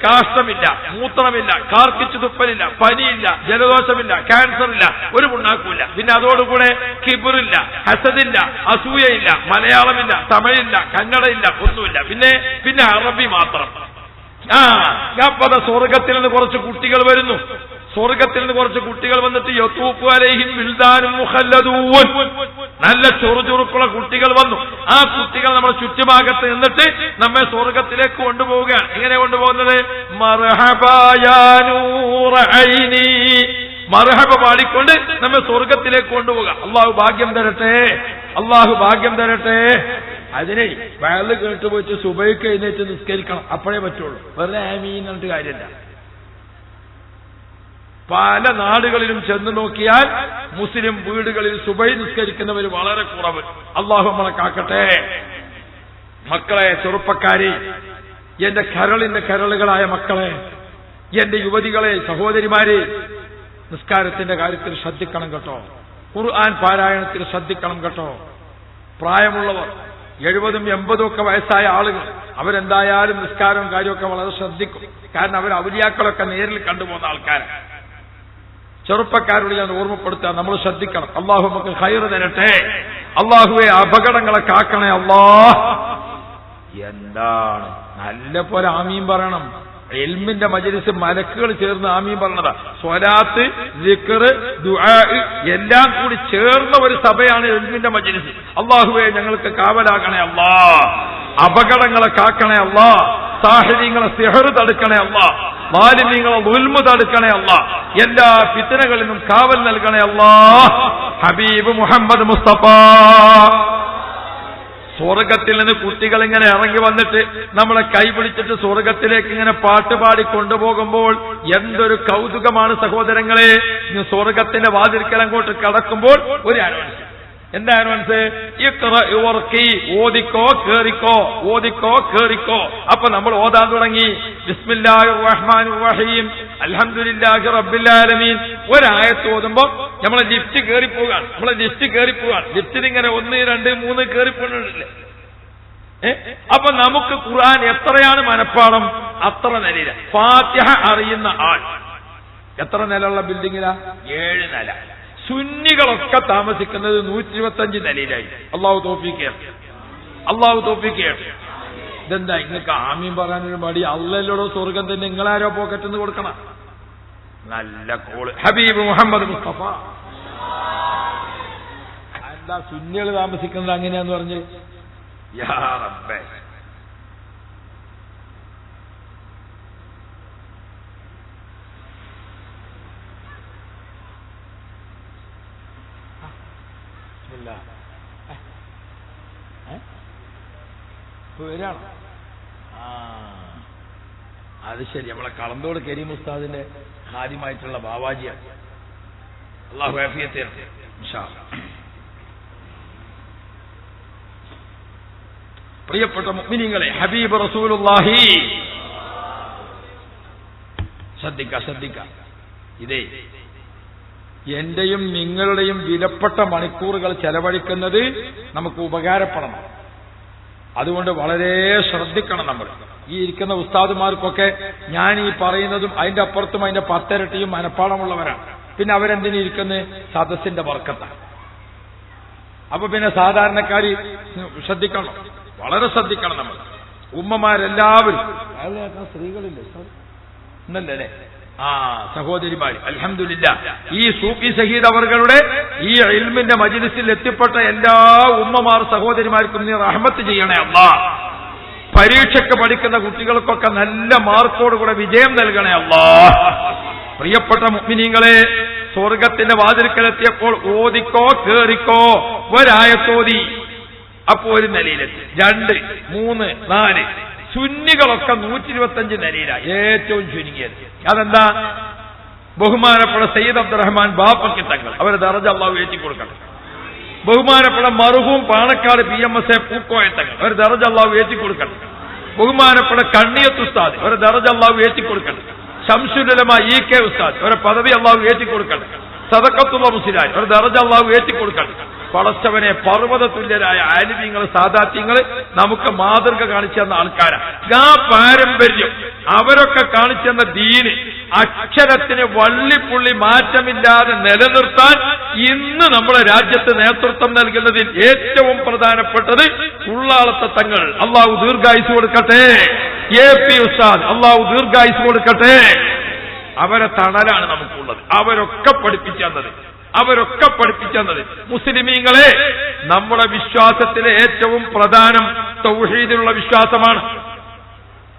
കാഷ്ടമില്ല, മൂത്രമില്ല, കാർക്കിച്ചു തുപ്പലില്ല, പനിയില്ല, ജലദോഷമില്ല, cancer ഇല്ല, ഒരു പുണ്ണാക്കുമില്ല. പിന്നെ അതോടുകൂടെ കിബറില്ല, ഹസദില്ല, അസൂയയില്ല, മലയാളമില്ല, തമിഴില്ല, കന്നഡയില്ല, ഒന്നുമില്ല. പിന്നെ അറബി മാത്രം. അപ്പത സ്വർഗത്തിൽ നിന്ന് കുറച്ച് കുട്ടികൾ വരുന്നു. സ്വർഗത്തിൽ നിന്ന് കുറച്ച് കുട്ടികൾ വന്നിട്ട് യതൂഫു അലൈഹിം വിൽദാനും മുഖല്ലദൂൻ, നല്ല ചൊറുചുറുക്കുള്ള കുട്ടികൾ വന്നു. ആ കുട്ടികൾ നമ്മുടെ ചുറ്റുഭാഗത്ത് നിന്നിട്ട് നമ്മെ സ്വർഗത്തിലേക്ക് കൊണ്ടുപോവുകയാണ്. എങ്ങനെ കൊണ്ടുപോകുന്നത്? മർഹബാ യാ നൂറ ഐനി, മർഹബ പാടിക്കൊണ്ട് നമ്മെ സ്വർഗത്തിലേക്ക് കൊണ്ടുപോകുക. അള്ളാഹു ഭാഗ്യം തരട്ടെ, അള്ളാഹു ഭാഗ്യം തരട്ടെ. അതിനെ വയല് കേട്ടുപോയിട്ട് സുബൈക്ക് എഴുന്നേറ്റ് നിസ്കരിക്കണം, അപ്പോഴേ പറ്റുള്ളൂ. വെറുതെ ആമീൻ എന്നിട്ട് കാര്യമില്ല. പല നാടുകളിലും ചെന്ന് നോക്കിയാൽ മുസ്ലിം വീടുകളിൽ സുബൈ നിസ്കരിക്കുന്നവർ വളരെ കുറവ്. അള്ളാഹു നമ്മളെ കാക്കട്ടെ. മക്കളെ, ചെറുപ്പക്കാരെ, എന്റെ കരളിന്റെ കരളുകളായ മക്കളെ, എന്റെ യുവതികളെ, സഹോദരിമാരെ, നിസ്കാരത്തിന്റെ കാര്യത്തിൽ ശ്രദ്ധിക്കണം കേട്ടോ. ഖുർആൻ പാരായണത്തിൽ ശ്രദ്ധിക്കണം കേട്ടോ. പ്രായമുള്ളവർ, 70 80 ഒക്കെ വയസ്സായ ആളുകൾ, അവരെന്തായാലും നിസ്കാരവും കാര്യമൊക്കെ വളരെ ശ്രദ്ധിക്കും. കാരണം അവർ ഔലിയാക്കളൊക്കെ നേരിൽ കണ്ടുപോകുന്ന ആൾക്കാരാണ്. ചെറുപ്പക്കാരോട് ഞാൻ ഓർമ്മപ്പെടുത്താൻ നമ്മൾ ശ്രദ്ധിക്കണം. അള്ളാഹു നമുക്ക് ഖൈർ തരട്ടെ. അള്ളാഹുവെ അപകടങ്ങളെ കാക്കണേ അല്ലാഹ്. എന്താണ് നല്ല പോലെ ആമീൻ പറയണം. ഇൽമിന്റെ മജ്‌ലിസ് മലക്കുകൾ ചേർന്ന് ആമീൻ പറഞ്ഞതാ. സ്വലാത്ത്, ദിക്ർ, ദുആ എല്ലാം കൂടി ചേർന്ന ഒരു സഭയാണ് ഇൽമിന്റെ മജ്‌ലിസ്. അല്ലാഹുവേ ഞങ്ങൾക്ക് കാവലാകണേ അല്ലാഹ്. അപകടങ്ങളെ കാക്കണേ അല്ലാഹ്. സാഹിര്യങ്ങളെ സിഹർ തടുക്കണേ അല്ലാഹ്. വാലിമീങ്ങളെ ദുൽമ് തടുക്കണേ അല്ലാഹ്. എല്ലാ ഫിത്നകളിൽ നിന്നും കാവൽ നൽകണേ അല്ലാഹ്. ഹബീബ് മുഹമ്മദ് മുസ്തഫ. സ്വർഗത്തിൽ നിന്ന് കുട്ടികൾ ഇങ്ങനെ ഇറങ്ങി വന്നിട്ട് നമ്മളെ കൈപിടിച്ചിട്ട് സ്വർഗത്തിലേക്ക് ഇങ്ങനെ പാട്ടുപാടി കൊണ്ടുപോകുമ്പോൾ എന്തൊരു കൗതുകമാണ് സഹോദരങ്ങളെ. സ്വർഗത്തിന്റെ വാതിൽക്കൽ അങ്ങോട്ട് കടക്കുമ്പോൾ ഒരു അനൗൺസ്. എന്താ അനൗൺസ്? ഓദിക്കോ കേറിക്കോ, ഓദിക്കോ കേറിക്കോ. അപ്പൊ നമ്മൾ ഓതാൻ തുടങ്ങി. ബിസ്മില്ലാഹിർ റഹ്മാനിർ റഹീം അൽഹംദുലില്ലാഹി റബ്ബിൽ ആലമീൻ. ഒരായത്ത് ഓതുമ്പോ നമ്മളെ ലിഫ്റ്റ് കയറിപ്പോകാണ്. ലിഫ്റ്റിൽ ഇങ്ങനെ 1 2 3 കയറിപ്പോണില്ലേ? അപ്പൊ നമുക്ക് ഖുർആൻ എത്രയാണ് മനപ്പാഠം? അത്ര നിലയില. ഫാത്തിഹ അറിയുന്ന ആൾ എത്ര നിലയുള്ള ബിൽഡിങ്ങിലാ? 7 നില. സുന്നികളൊക്കെ താമസിക്കുന്നത് 125 നിലയിലായി. അള്ളാഹു തൗഫീഖ് ചെയ്യട്ടെ, അള്ളാഹു തൗഫീഖ് ചെയ്യട്ടെ. ഇതെന്താ നിങ്ങൾക്ക് ആമീൻ പറയാനൊരു മടി? അള്ളാഹുവിനോട് സ്വർഗം തന്നെ നിങ്ങളാരോ പോക്കറ്റെന്ന് കൊടുക്കണം. നല്ല കോള്. ഹബീബ് മുഹമ്മദ് മുസ്തഫ. എന്താ സുന്നികൾ താമസിക്കുന്നത് അങ്ങനെയാന്ന് പറഞ്ഞ്? യാ റബ്ബേ. വരാണ്. അത് ശരി, നമ്മളെ കളന്തോട് കരീം ഉസ്താദിന്റെ ഹാദിമായിട്ടുള്ള ബാവാജിയാണ്. അല്ലാഹു ആഫിയത്ത് തരട്ടെ ഇൻഷാ അല്ലാഹ്. പ്രിയപ്പെട്ട മുഅ്മിനീങ്ങളെ, ഹബീബ് റസൂലുള്ളാഹി ശ്രദ്ധിക്ക. ഇതേ എന്റെയും നിങ്ങളുടെയും വിലപ്പെട്ട മണിക്കൂറുകൾ ചെലവഴിക്കുന്നത് നമുക്ക് ഉപകാരപ്പെടണം. അതുകൊണ്ട് വളരെ ശ്രദ്ധിക്കണം. നമ്മൾ ഈ ഇരിക്കുന്ന ഉസ്താദുമാർക്കൊക്കെ ഞാൻ ഈ പറയുന്നതും അതിന്റെ അപ്പുറത്തും അതിന്റെ 10 ഇരട്ടിയും മനപ്പാടമുള്ളവരാണ്. പിന്നെ അവരെന്തിനിരിക്കുന്നത്? സദസ്സിന്റെ ബർക്കത്താണ്. അപ്പൊ പിന്നെ സാധാരണക്കാരി ശ്രദ്ധിക്കണം, വളരെ ശ്രദ്ധിക്കണം. നമ്മൾ ഉമ്മമാരെല്ലാവരും, സ്ത്രീകളില്ലേ ഇന്നല്ലേ? സഹോദരിമാര്, അൽഹംദുലില്ലാഹ് ഈ സൂഫി സഹീദ് അവരുടെ ഈ ഇൽമിന്റെ മജ്‌ലിസിൽ എത്തിപ്പെട്ട എല്ലാ ഉമ്മമാർ സഹോദരിമാർക്കും നീ റഹ്മത്ത് ചെയ്യണേ അല്ലാഹ്. പരീക്ഷയ്ക്ക് പഠിക്കുന്ന കുട്ടികൾക്കൊക്കെ നല്ല മാർക്കോടുകൂടെ വിജയം നൽകണേ അല്ലാഹ്. പ്രിയപ്പെട്ട മുഅ്മിനീങ്ങളെ, സ്വർഗത്തിന്റെ വാതിൽക്കലെത്തിയപ്പോൾ ഓദിക്കോ കേറിക്കോ ഒരായത്തോതി. അപ്പോ ഒരു നിലയിലെത്തി. 2 3 4 സുന്നികളൊക്കെ 125 നിലയിലാണ്. ഏറ്റവും ചുരുങ്ങിയത് അതെന്താ? ബഹുമാനപ്പെട്ട സയ്യിദ് അബ്ദുറഹ്മാൻ ബാപ്പക്കി തങ്ങൾ, അവരെ ദറജ അല്ലാഹു ഏറ്റി കൊടുക്കണം. ബഹുമാനപ്പെട്ട മർഹൂം പാണക്കാട് PMSA പൂക്കോയ തങ്ങൾ, അവരെ ദറജ അല്ലാഹു ഏറ്റി കൊടുക്കണം. ബഹുമാനപ്പെട്ട കണ്ണിയത്ത് ഉസ്താദ്, അവരെ ദറജ അല്ലാഹു ഏറ്റി കൊടുക്കണം. ശംസുൽ ഉലമ EK ഉസ്താദ്, അവരെ പദവി അല്ലാഹു ഏറ്റി കൊടുക്കണം. സദഖത്തുള്ള മുസ്ലിം, അവരെ ദറജ അല്ലാഹു ഏറ്റി കൊടുക്കണം. പടച്ചവനെ പർവ്വത തുല്യരായ ആലിമീങ്ങൾ സാദാത്യങ്ങൾ നമുക്ക് മാതൃക കാണിച്ചു തന്ന ആൾക്കാരാണ്. ആ പാരമ്പര്യം അവരൊക്കെ കാണിച്ചു തന്ന ദീന് അക്ഷരത്തിന് വള്ളിപ്പുള്ളി മാറ്റമില്ലാതെ നിലനിർത്താൻ ഇന്ന് നമ്മുടെ രാജ്യത്ത് നേതൃത്വം നൽകുന്നതിൽ ഏറ്റവും പ്രധാനപ്പെട്ടത് ഉള്ളാളത്തെ തങ്ങൾ, അള്ളാഹു ദീർഘായുസ് കൊടുക്കട്ടെ, AP ഉസ്താദ് അള്ളാഹു ദീർഘായുസ് കൊടുക്കട്ടെ. അവരെ തണലാണ് നമുക്കുള്ളത്. അവരൊക്കെ പഠിപ്പിച്ചു തന്നത് മുസ്ലിമീങ്ങളെ നമ്മുടെ വിശ്വാസത്തിലെ ഏറ്റവും പ്രധാനം തൗഹീദിലുള്ള വിശ്വാസമാണ്.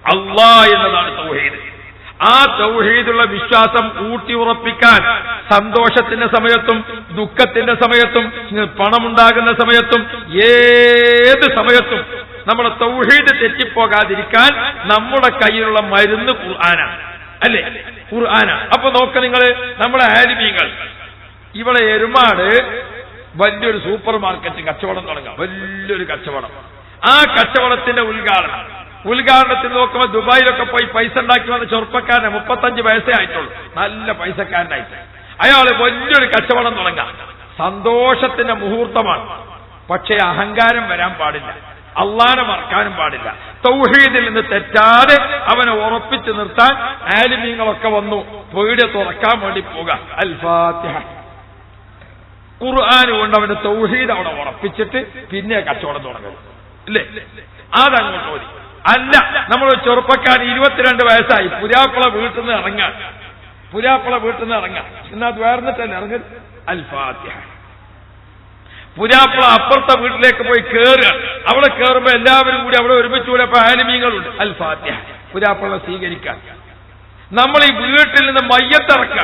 അല്ലാഹ് എന്നതാണ് തൗഹീദ്. ആ തൗഹീദുള്ള വിശ്വാസം ഊട്ടി ഉറപ്പിക്കാൻ സന്തോഷത്തിന്റെ സമയത്തും ദുഃഖത്തിന്റെ സമയത്തും പണമുണ്ടാകുന്ന സമയത്തും ഏത് സമയത്തും നമ്മുടെ തൗഹീദ് തെറ്റിപ്പോകാതിരിക്കാൻ നമ്മുടെ കയ്യിലുള്ള മരുന്ന് ഖുർആനാണ്, അല്ലേ? ഖുർആനാണ്. അപ്പൊ നോക്ക നിങ്ങൾ, നമ്മുടെ ആലിമീങ്ങൾ ഇവിടെ എരുമാട് വലിയൊരു സൂപ്പർ മാർക്കറ്റ് കച്ചവടം തുടങ്ങാം, വലിയൊരു കച്ചവടം. ആ കച്ചവടത്തിന്റെ ഉദ്ഘാടനത്തിൽ നോക്കുമ്പോൾ ദുബായിലൊക്കെ പോയി പൈസ ഉണ്ടാക്കി വന്ന ചെറുപ്പക്കാരനെ 35 വയസ്സേ ആയിട്ടുള്ളൂ, നല്ല പൈസക്കാരനായിട്ട്. അയാള് വലിയൊരു കച്ചവടം തുടങ്ങാം, സന്തോഷത്തിന്റെ മുഹൂർത്തമാണ്. പക്ഷേ അഹങ്കാരം വരാൻ പാടില്ല, അള്ളാനെ മറക്കാനും പാടില്ല. തൗഹീദിൽ നിന്ന് തെറ്റാതെ അവനെ ഉറപ്പിച്ചു നിർത്താൻ ആലിമീങ്ങളൊക്കെ വന്നു വീട് തുറക്കാൻ വേണ്ടി പോകാം. അൽ ഫാത്തിഹ ഖുർആൻ കൊണ്ട് അവന്റെ തൗഹീദ് അവിടെ ഉറപ്പിച്ചിട്ട് പിന്നെ കച്ചവടം തുടങ്ങും, ഇല്ലേ? അതങ്ങോട്ട് മതി. അല്ല, നമ്മൾ ചെറുപ്പക്കാരൻ 22 വയസ്സായി, പുരാപ്പള വീട്ടിൽ നിന്ന് ഇറങ്ങാൻ എന്നാ വേർന്നിട്ടല്ലേ ഇറങ്ങൽ. അൽ ഫാത്തിഹ. പുരാപ്പള അപ്പുറത്തെ വീട്ടിലേക്ക് പോയി കയറുക. അവിടെ കയറുമ്പോ എല്ലാവരും കൂടി അവിടെ ഒരുമിച്ച് കൂടി അപ്പൊ ആലിമീങ്ങളുണ്ട്. അൽ ഫാത്തിഹ. പുരാപ്പള സ്വീകരിക്കാൻ നമ്മൾ ഈ വീട്ടിൽ നിന്ന് മയ്യത്തിറക്കുക.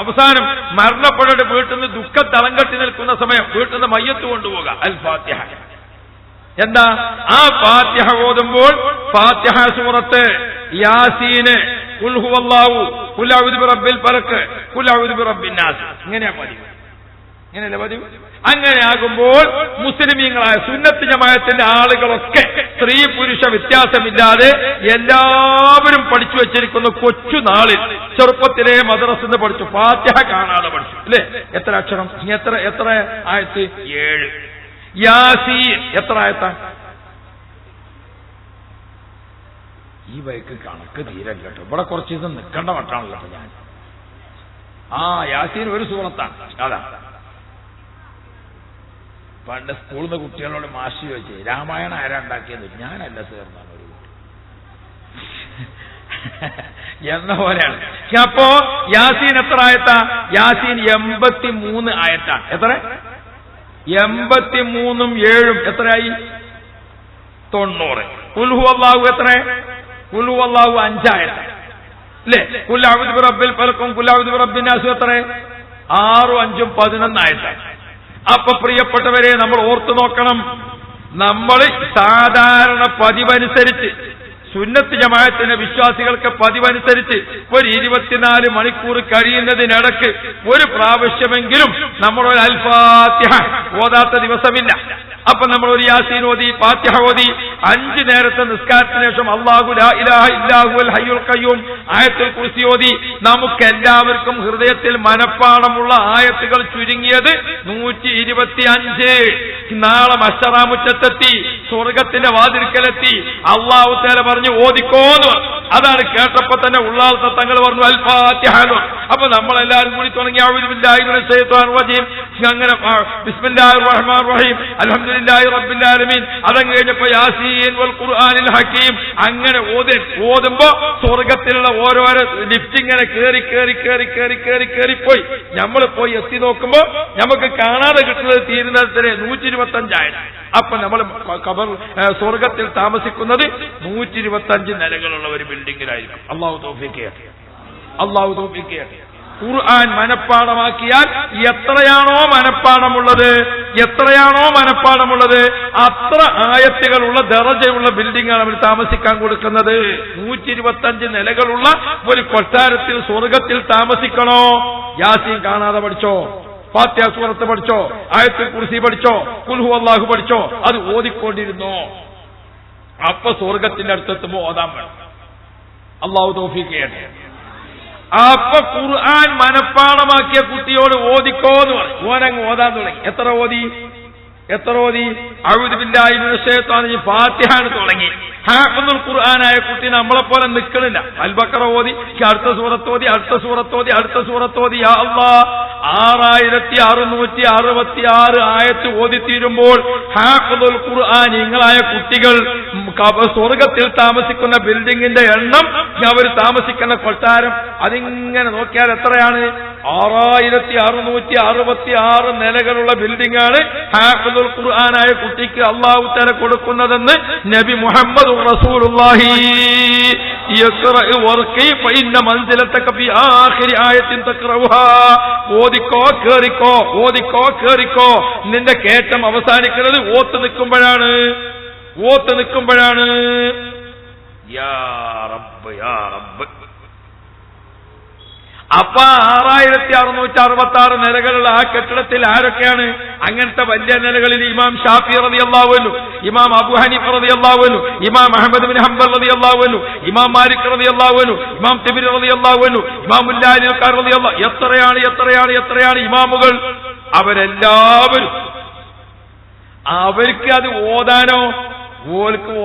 അവസാനം മരണപ്പെട്ടിട്ട് വീട്ടിൽ നിന്ന് ദുഃഖത്തളം കെട്ടി നിൽക്കുന്ന സമയം വീട്ടിൽ നിന്ന് മയ്യത്ത് കൊണ്ടുപോകുക. അൽ ഫാത്തിഹ. എന്താ ആ ഫാത്തിഹ ഓതുമ്പോൾ ഫാത്തിഹ സൂറത്ത്, യാസീന്, ഖുൽ ഹുവല്ലാഹു, ഖുൽ അഊദു ബിറബ്ബിൽ ഫലക്, ഖുൽ അഊദു ബിറബ്ബിൻ നാസ്, ഇങ്ങനെയാ പതിവ്. ഇങ്ങനെയല്ലേ പതിവ്? അങ്ങനെ ആകുമ്പോൾ മുസ്ലിമീങ്ങളായ സുന്നത്ത് ജമാഅത്തിന്റെ ആളുകളൊക്കെ സ്ത്രീ പുരുഷ വ്യത്യാസമില്ലാതെ എല്ലാവരും പഠിച്ചു വെച്ചിരിക്കുന്ന കൊച്ചു നാളിൽ ചെറുപ്പത്തിലെ മദ്രസന്ന് പഠിച്ചു, ഫാത്തിഹ കാണാതെ പഠിച്ചു, അല്ലേ? എത്ര അക്ഷരം? എത്ര ആയത്ത്? 7. യാസീൻ എത്ര ആയത്താ? ഈ വൈക്ക് കണക്ക് തീരല്ല കേട്ടോ. ഇവിടെ കുറച്ച് ഇത് നിൽക്കേണ്ട മട്ടാണല്ലോ ഞാൻ. യാസീൻ ഒരു സൂറത്താണ്. അതാ പണ്ട് സ്കൂളിൽ നിന്ന് കുട്ടികളോട് മാഷി ചോദിച്ചേ, രാമായണം ആരാ ഉണ്ടാക്കിയത്? ഞാനല്ല ചേർന്നാണ് ഒരു കുട്ടി എന്ന പോലെയാണ്. അപ്പോ യാസീൻ എത്ര ആയത്താ? യാസീൻ 83 ആയത്താണ്. എത്ര? 83ഉം 7ഉം എത്രയായി? 90. ഖുൽ ഹുവല്ലാഹു എത്ര? ഖുൽ ഹുവല്ലാഹു 5 ആയത്താണ്, അല്ലേ? ഖുൽ അഊദു ബിറബ്ബിൽ ഫലഖും ഖുൽ അഊദു ബിറബ്ബിൻ നാസ് എത്ര? 6ഉം 5ഉം 11 ആയത്താണ്. അപ്പൊ പ്രിയപ്പെട്ടവരെ, നമ്മൾ ഓർത്തു നോക്കണം, നമ്മൾ സാധാരണ പതിവനുസരിച്ച് സുന്നത്ത് ജമാഅത്തിന്റെ വിശ്വാസികൾക്ക് പതിവനുസരിച്ച് ഒരു 24 മണിക്കൂർ കഴിയുന്നതിനിടക്ക് ഒരു പ്രാവശ്യമെങ്കിലും നമ്മൾ ഒരു അൽ ഫാത്തിഹ ഓതാത്ത ദിവസമില്ല. അപ്പൊ നമ്മൾ ഒരു യാസീൻ ഓതി, ഫാത്തിഹ ഓതി, 5 നേരത്തെ നിസ്കാരത്തിന് ശേഷം അല്ലാഹു ലാ ഇലാഹ ഇല്ലാ ഹുവൽ ഹയ്യുൽ ഖയ്യൂം ആയത്തുൽ കുർസി ഓതി. നമുക്കെല്ലാവർക്കും ഹൃദയത്തിൽ മനപ്പാടമുള്ള ആയത്തുകൾ ചുരുങ്ങിയത് 125. നാളെ മഹ്ശറാ മുറ്റത്തെത്തി, സ്വർഗത്തിന്റെ വാതിൽക്കലെത്തി അല്ലാഹു തആല പറഞ്ഞു ഓതിക്കോന്ന്. അതാണ് കേട്ടപ്പോ തന്നെ ഉള്ളാളത്തെ തങ്ങൾ പറഞ്ഞു അൽ ഫാത്തിഹ. അപ്പൊ നമ്മളെല്ലാവരും കൂടി തുടങ്ങി അഊദു ബില്ലാഹി മിനശ് ശൈത്വാനിർ റജീം, അങ്ങനെ ബിസ്മില്ലാഹിർ റഹ്മാനിർ റഹീം, അൽഹംദുലില്ലാഹി റബ്ബിൽ ആലമീൻ. അതങ്ങ് കഴിഞ്ഞപ്പോ യാസീൻ വൽ ഖുർആനിൽ ഹകീം. അങ്ങനെ ഓതുമ്പോ സ്വർഗത്തിലുള്ള ഓരോരോ ലിഫ്റ്റ് ഇങ്ങനെ കേറി പോയി നമ്മൾ പോയി എത്തി നോക്കുമ്പോ നമുക്ക് കാണാതെ കിട്ടുന്നത് തീരുന്നതിന് 125 ആയിരുന്നു. അപ്പൊ നമ്മൾ സ്വർഗത്തിൽ താമസിക്കുന്നത് 125 നിലകളുള്ള ഒരു ബിൽഡിങ്ങിലായിരിക്കും. അല്ലാഹു തൗഫീഖ് ചെയ്യട്ടെ. ഖുർആൻ മനഃപ്പാടമാക്കിയാൽ എത്രയാണോ മനഃപ്പാടമുള്ളത് അത്ര ആയത്തുകളുള്ള ദറജയുള്ള ബിൽഡിംഗാണ് അവർ താമസിക്കാൻ കൊടുക്കുന്നത്. 125 നിലകളുള്ള ഒരു കൊട്ടാരത്തിൽ സ്വർഗത്തിൽ താമസിക്കണോ? യാസീൻ കാണാതെ പഠിച്ചോ, ഫാത്തിഹ സൂറത്ത് പഠിച്ചോ, ആയത്തുൽ കുർസി പഠിച്ചോ, ഖുൽ ഹുവല്ലാഹു പഠിച്ചോ, അത് ഓതിക്കൊണ്ടിരുന്നോ. അപ്പൊ സ്വർഗത്തിന്റെ അടുത്തെത്തുമ്പോ ഓതാൻ വേണം. അല്ലാഹു തൗഫീഖ് ചെയ്യട്ടെ. അപ്പൊ ഖുർആൻ മനഃപ്പാടമാക്കിയ കുട്ടിയോട് ഓതിക്കോന്ന് പറഞ്ഞു. ഓനങ്ങ് ഓതാൻ തുടങ്ങി. എത്ര ഓതി? എത്ര ഓതി? അഊദു ബില്ലാഹി മിനശ് ശൈത്വാനിർ റജീം ഫാത്തിഹ തുടങ്ങി. ഹാഫിദുൽ ഖുർആനായ കുട്ടി നമ്മളെ പോലെ നിൽക്കണില്ല. അൽ ബഖറ ഓതി, അടുത്ത സൂറത്തോതി, അടുത്ത സൂറത്തോതി, അടുത്ത സൂറത്തോതി. യാ അല്ലാഹ്, 6666 ആയത്ത് ഓതി തീരുമ്പോൾ ഹാഫിദുൽ ഖുർആൻ നിങ്ങളായ കുട്ടികൾ സ്വർഗത്തിൽ താമസിക്കുന്ന ബിൽഡിങ്ങിന്റെ എണ്ണം, അവർ താമസിക്കുന്ന കൊട്ടാരം, അതിങ്ങനെ നോക്കിയാൽ എത്രയാണ്? 6666 നിലകളുള്ള ബിൽഡിംഗ് ആണ് ഹാഫിദുൽ ഖുർആനായ കുട്ടിക്ക് അല്ലാഹു തആല കൊടുക്കുന്നതെന്ന് നബി മുഹമ്മദ് റസൂലുള്ളാഹി. യഖ്റഅ വർഖി ഫഇന്ന മൻസിലതക ഫി ആഖിരി ആയത്തിൻ തഖറഉഹാ. ഓദിക്കോ കേറിക്കോ, ഓദിക്കോ കേറിക്കോ. നിന്റെ കേറ്റം അവസാനിക്കുന്നത് ഓത്ത് നിൽക്കുമ്പോഴാണ്. യാ റബ്ബ് യാ റബ്ബ്. അപ്പൊ 6666 നിലകളുള്ള ആ കെട്ടിടത്തിൽ ആരൊക്കെയാണ്? അങ്ങനത്തെ വലിയ നിലകളിൽ ഇമാം ഷാഫി റളിയല്ലാഹു അൻഹു, ഇമാം അബൂ ഹനീഫ റളിയല്ലാഹു അൻഹു, ഇമാം അഹ്മദ് ബിൻ ഹംബൽ റളിയല്ലാഹു അൻഹു, ഇമാം മാലിക് റളിയല്ലാഹു അൻഹു, ഇമാം തിബ്രി റളിയല്ലാഹു അൻഹു, ഇമാം മുല്ലാലി റളിയല്ലാഹു. എത്രയാണ് ഇമാമുകൾ. അവരെല്ലാവരും അവർക്ക് അത് ഓതാനോ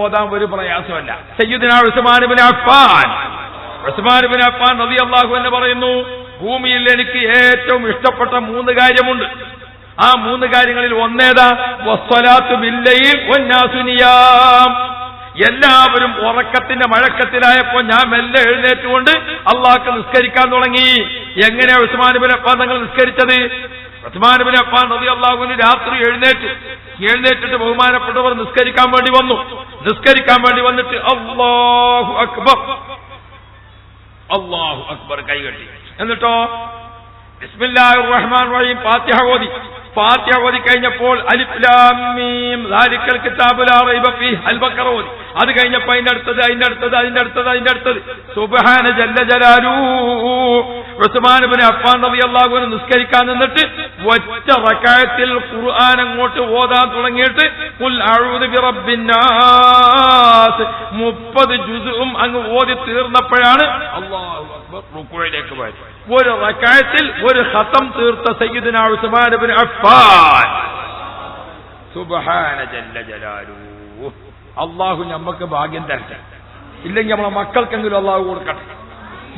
ഓതാൻ ഒരു പ്രയാസമല്ല. സയ്യിദുനാ ഉസ്മാൻ ഇബ്നു അഫ്ഫാൻ റളിയല്ലാഹു അൻഹു പറയുന്നു, ഭൂമിയിൽ എനിക്ക് ഏറ്റവും ഇഷ്ടപ്പെട്ട 3 കാര്യമുണ്ട്. ആ 3 കാര്യങ്ങളിൽ ഒന്നേതാ? വസ്സലാത്തു ബില്ലൈൽ വന്നാസു നിയാം. എല്ലാവരും ഉറക്കത്തിന്റെ മഴക്കത്തിലായപ്പോ ഞാൻ മെല്ലെ എഴുന്നേറ്റുകൊണ്ട് അള്ളാഹ്ക്ക് നിസ്കരിക്കാൻ തുടങ്ങി. എങ്ങനെയാ ഉസ്മാൻ ഇബ്നു അഫ്ഫാൻ തങ്ങൾ നിസ്കരിച്ചത്? ഉസ്മാൻ ഇബ്നു അഫ്ഫാൻ റളിയല്ലാഹു അൻഹു രാത്രി എഴുന്നേറ്റിട്ട് ബഹുമാനപ്പെട്ടവർ നിസ്കരിക്കാൻ വേണ്ടി വന്നിട്ട് അല്ലാഹു അക്ബർ കൈകെട്ടി. എന്നിട്ടോ ബിസ്മില്ലാഹിർ റഹ്മാനിർ റഹീം ഫാത്തിഹ ഓതി കഴിഞ്ഞപ്പോൾ അലിഫ് ലാം മീം ദാലിക്കൽ കിതാബു ലാ റൈബ ഫീഹി അൽ ബഖറ ഓതി. അത് കഴിഞ്ഞപ്പോൾ അതിന്റെ അടുത്തത് സുബ്ഹാന ജല്ല ജലാലുഹു. ഉസ്മാൻ ഇബ്നു അഫ്ഫാൻ റളിയല്ലാഹു അൻഹു നിസ്കരിക്കാൻ നിന്നിട്ട് ഒറ്റ റക്അത്തിൽ ഖുർആൻ അങ്ങോട്ട് ഓതാൻ തുടങ്ങിയിട്ട് ഖുൽ അഊദു ബിറബ്ബിൻ നാസ് 30 ജുസും അങ്ങ് ഓതി തീർന്നപ്പോഴാണ് അല്ലാഹു അക്ബർ റുകൂഇലേക്ക് പോയത്. ഒരു റക്അത്തിൽ ഒരു ഖതം തീർത്ത സയ്യിദുനാ ഉസ്മാൻ ഇബ്നു അഫ്ഫാൻ. സുബ്ഹാന ജല്ല ജലാലുഹു. അല്ലാഹു നമുക്ക് ഭാഗ്യം തരട്ടെ. ഇല്ലെങ്കിൽ നമ്മളെ മക്കൾക്കെങ്കിലും അല്ലാഹു കൊടുക്കട്ടെ,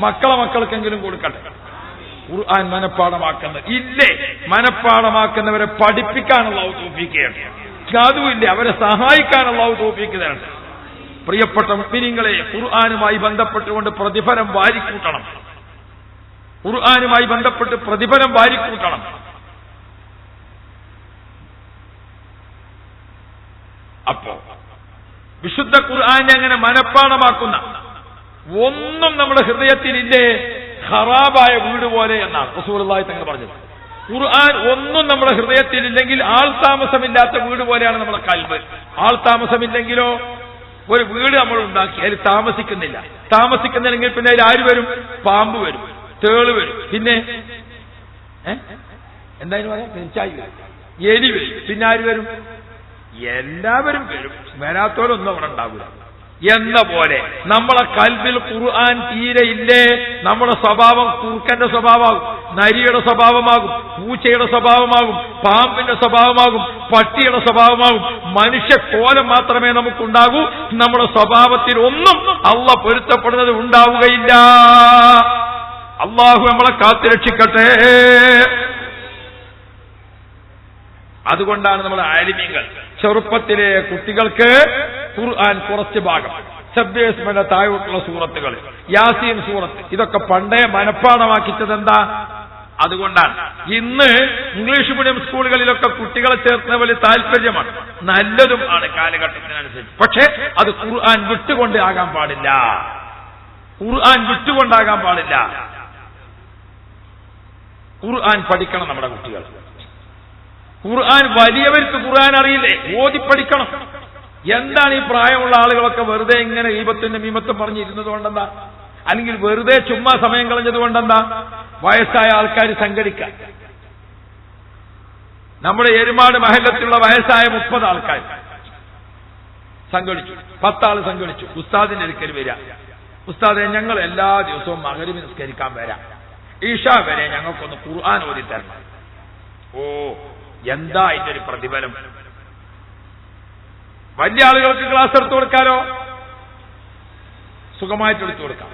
മക്കളെങ്കിലും കൊടുക്കട്ടെ. ഖുർആൻ മനഃപ്പാഠമാക്കുന്നത് ഇല്ലേ? മനഃപ്പാഠമാക്കുന്നവരെ പഠിപ്പിക്കാൻ അല്ലാഹു തൗഫീഖ് ചെയ്യട്ടെ. അതുമില്ല, അവരെ സഹായിക്കാൻ അല്ലാഹു തൗഫീഖ് തരട്ടെ. പ്രിയപ്പെട്ട മുഅ്മിനീങ്ങളെ, ഖുർആനുമായി ബന്ധപ്പെട്ടുകൊണ്ട് പ്രതിഫലം വാരിക്കൂട്ടണം. ഖുർആനുമായി ബന്ധപ്പെട്ട് പ്രതിഫലം വാരിക്കൂട്ടണം. അപ്പോ വിശുദ്ധ ഖുർആനെ അങ്ങനെ മനഃപ്പാഠമാക്കുന്ന ഒന്നും നമ്മുടെ ഹൃദയത്തിലില്ലേ? ഖറാബായ വീട് പോലെ എന്നാണ് റസൂലുള്ളാഹി തങ്ങൾ പറഞ്ഞത്. ഖുർആൻ ഒന്നും നമ്മുടെ ഹൃദയത്തിലില്ലെങ്കിൽ ആൾ താമസമില്ലാത്ത വീട് പോലെയാണ് നമ്മുടെ കൽബ്. ആൾ താമസമില്ലെങ്കിലോ ഒരു വീട് നമ്മൾ ഉണ്ടാക്കി അതിൽ താമസിക്കുന്നില്ലെങ്കിൽ പിന്നെ അതിൽ ആര് വരും? പാമ്പ് വരും, തേള് വരും, പിന്നെ എന്തായാലും പറയാം, പെരിച്ചായി വരും, എലി വരും, പിന്നെ ആര് വരും? എല്ലാവരും വരും. വരാത്തോലൊന്നും അവിടെ ഉണ്ടാവില്ല. എന്ന പോലെ നമ്മളെ കൽബിൽ ഖുർആൻ തീരെ ഇല്ലേ? നമ്മുടെ സ്വഭാവം കുറുക്കന്റെ സ്വഭാവമാകും, നരിയുടെ സ്വഭാവമാകും, പൂച്ചയുടെ സ്വഭാവമാകും, പാമ്പിന്റെ സ്വഭാവമാകും, പട്ടിയുടെ സ്വഭാവമാകും. മനുഷ്യ കോലം മാത്രമേ നമുക്കുണ്ടാകൂ. നമ്മുടെ സ്വഭാവത്തിൽ ഒന്നും അല്ലാഹു പൊരുത്തപ്പെടുന്നത് ഉണ്ടാവുകയില്ല. അല്ലാഹു നമ്മളെ കാത്തുരക്ഷിക്കട്ടെ. അതുകൊണ്ടാണ് നമ്മുടെ ആലിമീങ്ങൾ ചെറുപ്പത്തിലെ കുട്ടികൾക്ക് ഖുർആൻ കുറച്ച് ഭാഗം, സബ്ബിഹിസ്മിന്റെ താഴോട്ടുള്ള സൂറത്തുകൾ, യാസീൻ സൂറത്ത്, ഇതൊക്കെ പണ്ടേ മനഃപ്പാഠമാക്കിച്ചത് എന്താ? അതുകൊണ്ടാണ്. ഇന്ന് ഇംഗ്ലീഷ് മീഡിയം സ്കൂളുകളിലൊക്കെ കുട്ടികളെ ചേർക്കുന്ന വലിയ താല്പര്യമാണ്, നല്ലതും ആണ് കാലഘട്ടത്തിനനുസരിച്ച്. പക്ഷേ അത് ഖുർആൻ വിട്ടുകൊണ്ടാകാൻ പാടില്ല. ഖുർആൻ പഠിക്കണം നമ്മുടെ കുട്ടികൾ. ഖുർആൻ വലിയവർക്ക് ഖുർആൻ അറിയില്ലേ? ഓതി പഠിക്കണം. എന്താണ് ഈ പ്രായമുള്ള ആളുകളൊക്കെ വെറുതെ ഇങ്ങനെ ഈബത്തിന്റെ മീമത്തും പറഞ്ഞിരുന്നത് കൊണ്ടെന്താ? അല്ലെങ്കിൽ വെറുതെ ചുമ്മാ സമയം കളഞ്ഞത് കൊണ്ടെന്താ? വയസ്സായ ആൾക്കാർ സംഘടിക്കാം. നമ്മുടെ എരുമാട് മഹല്ലത്തിലുള്ള വയസ്സായ 30 ആൾക്കാർ സംഘടിച്ചു, 10 ആൾ സംഘടിച്ചു. ഉസ്താദിന്റെ അടുക്കൽ വരിക, ഉസ്താദെ ഞങ്ങൾ എല്ലാ ദിവസവും മഗ്‌രിബ് നിസ്കരിക്കാൻ വരാം, ഇശാ വരെ ഞങ്ങൾക്കൊന്ന് ഖുർആൻ ഓതി തരണം. ഓ, എന്താ അതിന്റെ ഒരു പ്രതിഫലം! വലിയ ആളുകൾക്ക് ക്ലാസ് എടുത്തു കൊടുക്കാലോ, സുഖമായിട്ട് എടുത്തു കൊടുക്കാം.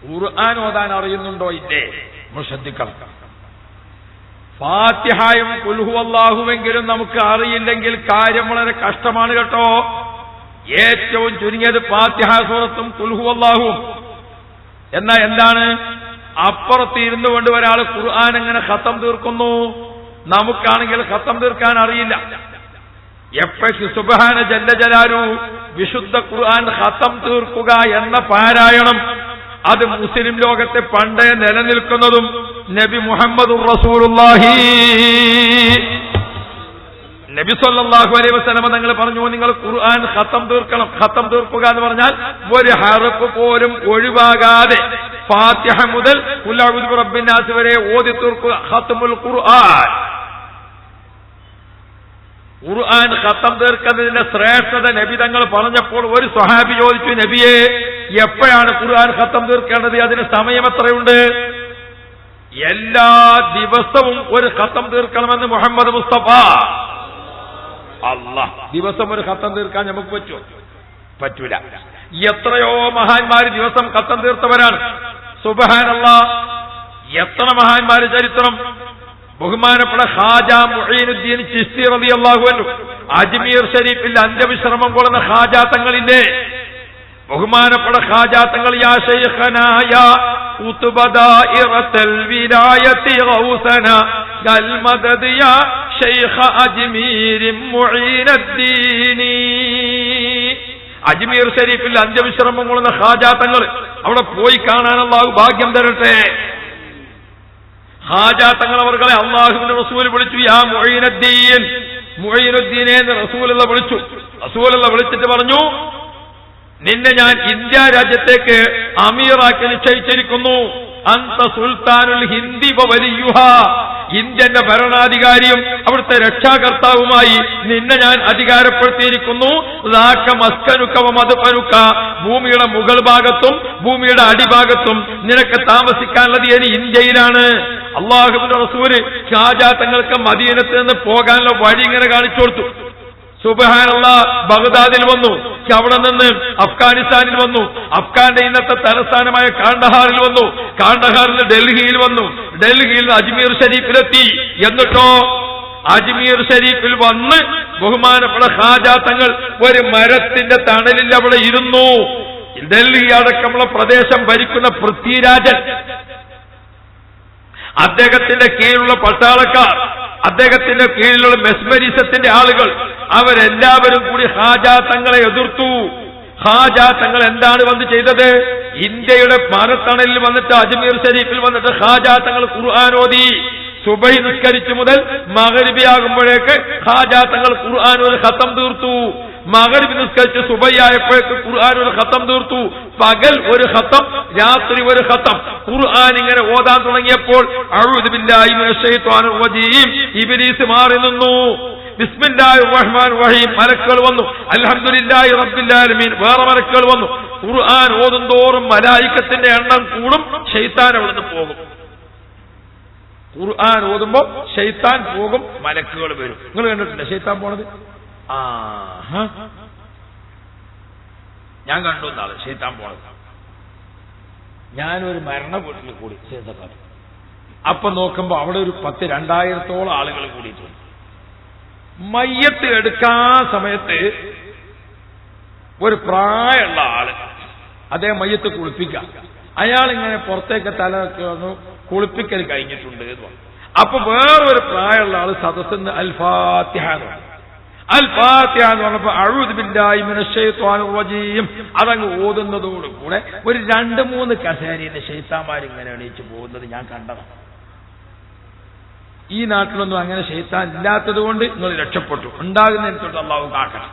ഖുർആൻ ഓതാൻ അറിയുന്നുണ്ടോ ഇല്ലേ? നമ്മൾ ശ്രദ്ധിക്കണം. ഫാത്തിഹയും ഖുൽ ഹുവല്ലാഹുവെങ്കിലും നമുക്ക് അറിയില്ലെങ്കിൽ കാര്യം വളരെ കഷ്ടമാണ് കേട്ടോ. ഏറ്റവും ചുരുങ്ങിയത് ഫാത്തിഹ സൂറത്തും ഖുൽ ഹുവല്ലാഹുവും. എന്നാ എന്താണ്? അപ്പുറത്ത് ഇരുന്നു കൊണ്ട് ഒരാൾ ഖുർആൻ എങ്ങനെ ഖത്തം തീർക്കുന്നു? നമുക്കാണെങ്കിൽ ഖത്തം തീർക്കാൻ അറിയില്ല. എപ്പോഴും സുബ്ഹാന ജല്ല ജലാലു വിശുദ്ധ ഖുർആൻ ഖത്തം തീർക്കുക എന്ന പാരായണം അത് മുസ്ലിം ലോകത്തെ പണ്ടേ നിലനിൽക്കുന്നതും നബി മുഹമ്മദുർ റസൂലുള്ളാഹി നബി സല്ലല്ലാഹു അലൈഹി വസല്ലം തങ്ങൾ പറഞ്ഞു, നിങ്ങൾ ഖുർആൻ ഖത്തം തീർക്കണം. ഖത്തം തീർക്കുക എന്ന് പറഞ്ഞാൽ ഒരു ഹർഫ് പോലും ഒഴിവാകാതെ ഫാത്തിഹ മുതൽ ഖുൽ അഊദു ബിറബ്ബിൻ നാസ് വരെ ഓതി തീർക്കുക. ഖത്മുൽ ഖുർആൻ. ഖുർആൻ ഖത്തം തീർക്കുന്നതിന്റെ ശ്രേഷ്ഠത നബി തങ്ങൾ പറഞ്ഞപ്പോൾ ഒരു സ്വഹാബി ചോദിച്ചു, നബിയെ, എപ്പോഴാണ് ഖുർആൻ ഖത്തം തീർക്കേണ്ടത്? അതിന് സമയം എത്രയുണ്ട്? എല്ലാ ദിവസവും ഒരു ഖത്തം തീർക്കണമെന്ന് മുഹമ്മദ് മുസ്തഫ. അല്ലാഹ്, ദിവസം ഒരു ഖത്തം തീർക്കാൻ നമുക്ക് പറ്റുമോ? പറ്റൂല. എത്രയോ മഹാന്മാര് ദിവസം ഖത്തം തീർത്തവരാണ്. സുബ്ഹാനല്ലാഹ്, എത്ര മഹാന്മാര് ചരിത്രം. ബഹുമാനപ്പെട്ട ഖാജ മുഈനുദ്ദീൻ ചിശ്തി റളിയല്ലാഹു അൻഹു അജ്മീർ ഷരീഫിൽ അന്ത്യവിശ്രമം കൊള്ളുന്ന ഖാജ തങ്ങളില്ലേ? ബഹുമാനപ്പെട്ട ഖാജ തങ്ങൾ, യാ ശൈഖനാ യാ ഖുത്ബ ദായിറത്തുൽ വിലായത്തി ഗൗസന കൽ മദദ് യാ ശൈഖ അജ്മീർ മുഈനുദ്ദീൻ. അജ്മീർ ഷരീഫിൽ അന്ത്യവിശ്രമം കൊള്ളുന്ന ഖാജ തങ്ങൾ, അവിടെ പോയി കാണാൻ അല്ലാഹു ഭാഗ്യം തരട്ടെ. ഖാജ തങ്ങൾ അവർകളെ അല്ലാഹുവിന്റെ റസൂൽ വിളിച്ചു, യാ മുഈനുദ്ദീൻ. മുഈനുദ്ദീനെ എന്ന് റസൂലുള്ള വിളിച്ചു. റസൂലുള്ള വിളിച്ചിട്ട് പറഞ്ഞു, നിന്നെ ഞാൻ ഇന്ത്യ രാജ്യത്തേക്ക് അമീറാക്കി നിശ്ചയിച്ചിരിക്കുന്നു. അന്ത സുൽത്താനുൽ ഹിന്ദി വലിയുഹ. ഇന്ത്യന്റെ ഭരണാധികാരിയും അവിടുത്തെ രക്ഷാകർത്താവുമായി നിന്നെ ഞാൻ അധികാരപ്പെടുത്തിയിരിക്കുന്നു. ഭൂമിയുടെ മുകൾ ഭാഗത്തും ഭൂമിയുടെ അടിഭാഗത്തും നിനക്ക് താമസിക്കാനുള്ളത് ഇനി ഇന്ത്യയിലാണ്. അല്ലാഹുവിന്റെ റസൂല് ഖാജ തങ്ങൾക്ക് മദീനത്ത് നിന്ന് പോകാനുള്ള വഴി ഇങ്ങനെ കാണിച്ചു കൊടുത്തു. സുബ്ഹാനല്ലാഹ്, ബഗ്ദാദിൽ വന്നു, അവിടെ നിന്ന് അഫ്ഗാനിസ്ഥാനിൽ വന്നു, അഫ്ഗാന്റെ ഇന്നത്തെ തലസ്ഥാനമായ കാണ്ഡഹാറിൽ വന്നു, കാണ്ഡഹാറിൽ ഡൽഹിയിൽ വന്നു, ഡൽഹിയിൽ അജ്മീർ ഷരീഫിലെത്തി. എന്നിട്ടോ അജ്മീർ ഷരീഫിൽ വന്ന് ബഹുമാനപ്പെട്ട ഖാജ തങ്ങൾ ഒരു മരത്തിന്റെ തണലിൽ അവിടെ ഇരുന്നു. ഡൽഹി അടക്കമുള്ള പ്രദേശം ഭരിക്കുന്ന പൃഥ്വിരാജൻ, അദ്ദേഹത്തിന്റെ കീഴിലുള്ള പട്ടാളക്കാർ, അദ്ദേഹത്തിന്റെ കീഴിലുള്ള മെസ്മരിസത്തിന്റെ ആളുകൾ, അവരെല്ലാവരും കൂടി ഖാജ തങ്ങളെ എതിർത്തു. ഖാജ തങ്ങൾ എന്താണ് വന്ന് ചെയ്തത്? ഇന്ത്യയുടെ മരത്തണലിൽ വന്നിട്ട് അജ്മീർ ഷരീഫിൽ വന്നിട്ട് ഖാജ തങ്ങൾ ഖുർആൻ ഓതി. സുബഹി നിസ്കരിച്ചു മുതൽ മഗ്രിബിയാകുമ്പോഴേക്ക് ഖാജ തങ്ങൾ ഖുർആൻ ഒരു ഖത്തം തീർത്തു. മഗ്രിബ് നിസ്കരിച്ച് സുബഹി ആയപ്പോഴേക്ക് ഖുർആൻ ഒരു ഖത്തം തീർത്തു. പകൽ ഒരു ഖത്തം, രാത്രി ഒരു ഖത്തം. ഖുർആൻ ഇങ്ങനെ ഓതാൻ തുടങ്ങിയപ്പോൾ അഊദു ബില്ലാഹി മിനശ് ശൈത്വാനിർ റജീം, ഇബ്ലീസ് മാറി നിന്നു. ബിസ്മില്ലാഹിർ റഹ്മാനിർ റഹീം, മലക്കുകൾ വന്നു. അൽഹംദുലില്ലാഹി റബ്ബിൽ ആലമീൻ, വേറെ മലക്കുകൾ വന്നു. ഖുർആൻ ഓതുന്തോറും മലായികത്തിന്റെ എണ്ണം കൂടും, ശൈത്താൻ അവിടുന്ന് പോകും. ഖുർആൻ ഓതുമ്പോ ശൈത്താൻ പോകും, മലക്കുകൾ വരും. നിങ്ങൾ കണ്ടിട്ടില്ല ശൈത്താൻ പോണത്? ഞാൻ കണ്ടു നാളെ ശൈത്താൻ പോണത്. ഞാനൊരു മരണ വീട്ടിൽ കൂടി ശൈത്താൻ. അപ്പൊ നോക്കുമ്പോ അവിടെ ഒരു 10,000-2000 ആളുകൾ കൂടിയിട്ടുണ്ട്. മയ്യത്ത് എടുക്കാൻ സമയത്ത് ഒരു പ്രായമുള്ള ആള് അദ്ദേഹം മയ്യത്ത് കുളിപ്പിക്കാം. അയാളിങ്ങനെ പുറത്തേക്ക് തല വന്നു, കുളിപ്പിക്കൽ കഴിഞ്ഞിട്ടുണ്ട് എന്ന് പറഞ്ഞു. അപ്പൊ വേറൊരു പ്രായമുള്ള ആള് സദസ്സിന് അൽ ഫാത്തിഹ എന്ന് പറഞ്ഞു. അൽ ഫാത്തിഹ എന്ന് പറഞ്ഞപ്പോ അഊദു ബില്ലാഹി മിനശ് ശൈത്വാനിർ റജീം അതങ്ങ് ഓതുന്നതോടുകൂടെ ഒരു 2-3 കസേരയിൽ ശൈത്താന്മാർ ഇങ്ങനെ എണീച്ചു പോകുന്നത് ഞാൻ കണ്ടതാണ്. ഈ നാട്ടിലൊന്നും അങ്ങനെ ശൈത്താൻ ഇല്ലാത്തത് കൊണ്ട് നിങ്ങൾ രക്ഷപ്പെട്ടു. ഉണ്ടാകുന്നതിന് തൊട്ട് അല്ലാഹു കാക്കണം.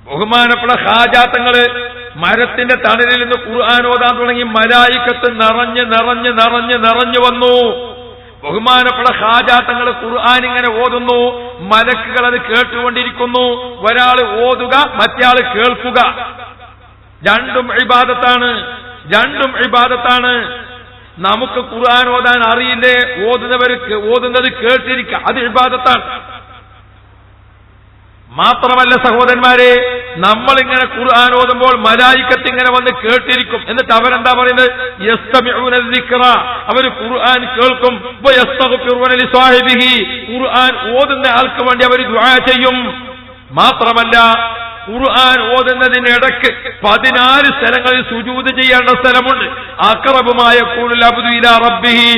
ബഹുമാനപ്പെട്ട ഖാജ തങ്ങള് മരത്തിന്റെ തണലിൽ നിന്ന് ഖുർആൻ ഓതാൻ തുടങ്ങി. മലായികത്ത് നിറഞ്ഞു വന്നു. ബഹുമാനപ്പെട്ട ഖാജ തങ്ങൾ ഖുർആൻ ഇങ്ങനെ ഓതുന്നു, മലക്കുകൾ അത് കേട്ടുകൊണ്ടിരിക്കുന്നു. ഒരാൾ ഓതുക, മറ്റേയാൾ കേൾക്കുക. രണ്ടും ഇബാദത്താണ്. നമുക്ക് ഖുർആൻ ഓതാൻ അറിയില്ലേ? ഓതുന്നത് കേട്ടിരിക്കുക, അത് ഇബാദത്താണ്. മാത്രമല്ല സഹോദരന്മാരെ, നമ്മളിങ്ങനെ ഖുർആൻ ഓതുമ്പോൾ മലായിക്കത്ത് ഇങ്ങനെ വന്ന് കേട്ടിരിക്കും. എന്നിട്ട് അവരെന്താ പറയുന്നത്? യസ്തമിഊന ദിക്റ, അവർ ഖുർആൻ കേൾക്കും. വയസ്തഗ്ഫിറൂന ലിസാഹിബിഹി, ഖുർആൻ ഓതുന്ന ആൾക്ക് വേണ്ടി അവർ ദുആ ചെയ്യും. മാത്രമല്ല ഖുർആൻ ഓതുന്നതിനിടയ്ക്ക് 14 സ്ഥലങ്ങളിൽ സുജൂദ് ചെയ്യേണ്ട സ്ഥലമുണ്ട്. അഖറബുമായ ഖൂലുൽ അബ്ദു ഇലാ റബ്ബിഹി,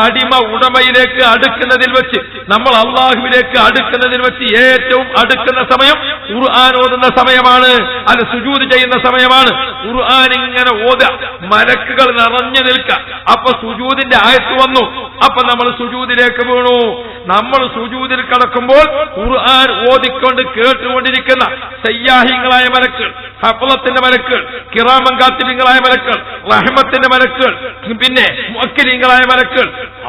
അടിമ ഉടമയിലേക്ക് അടുക്കുന്നതിൽ വെച്ച്, നമ്മൾ അള്ളാഹുവിലേക്ക് അടുക്കുന്നതിൽ വെച്ച് ഏറ്റവും അടുക്കുന്ന സമയം ഖുർആൻ ഓതുന്ന സമയമാണ്, അത് സുജൂദ് ചെയ്യുന്ന സമയമാണ്. ഖുർആൻ ഇങ്ങനെ ഓതുക, മലക്കുകൾ നിറഞ്ഞു നിൽക്കുക. അപ്പൊ സുജൂദിന്റെ ആയത്ത് വന്നു, അപ്പൊ നമ്മൾ സുജൂദിലേക്ക് വീണു. നമ്മൾ സുജൂദിൽ കിടക്കുമ്പോൾ ഖുർആൻ ഓതിക്കൊണ്ട് കേട്ടുകൊണ്ടിരിക്കുന്ന സയ്യാഹിങ്ങളായ മലക്കുകൾ, ഹഫളത്തിന്റെ മലക്കുകൾ, കിറാമൻ കാത്തിബീങ്ങളായ മലക്കുകൾ, റഹ്മത്തിന്റെ മലക്കുകൾ, പിന്നെ മുഅക്കിലീങ്ങളായ മലക്കുകൾ,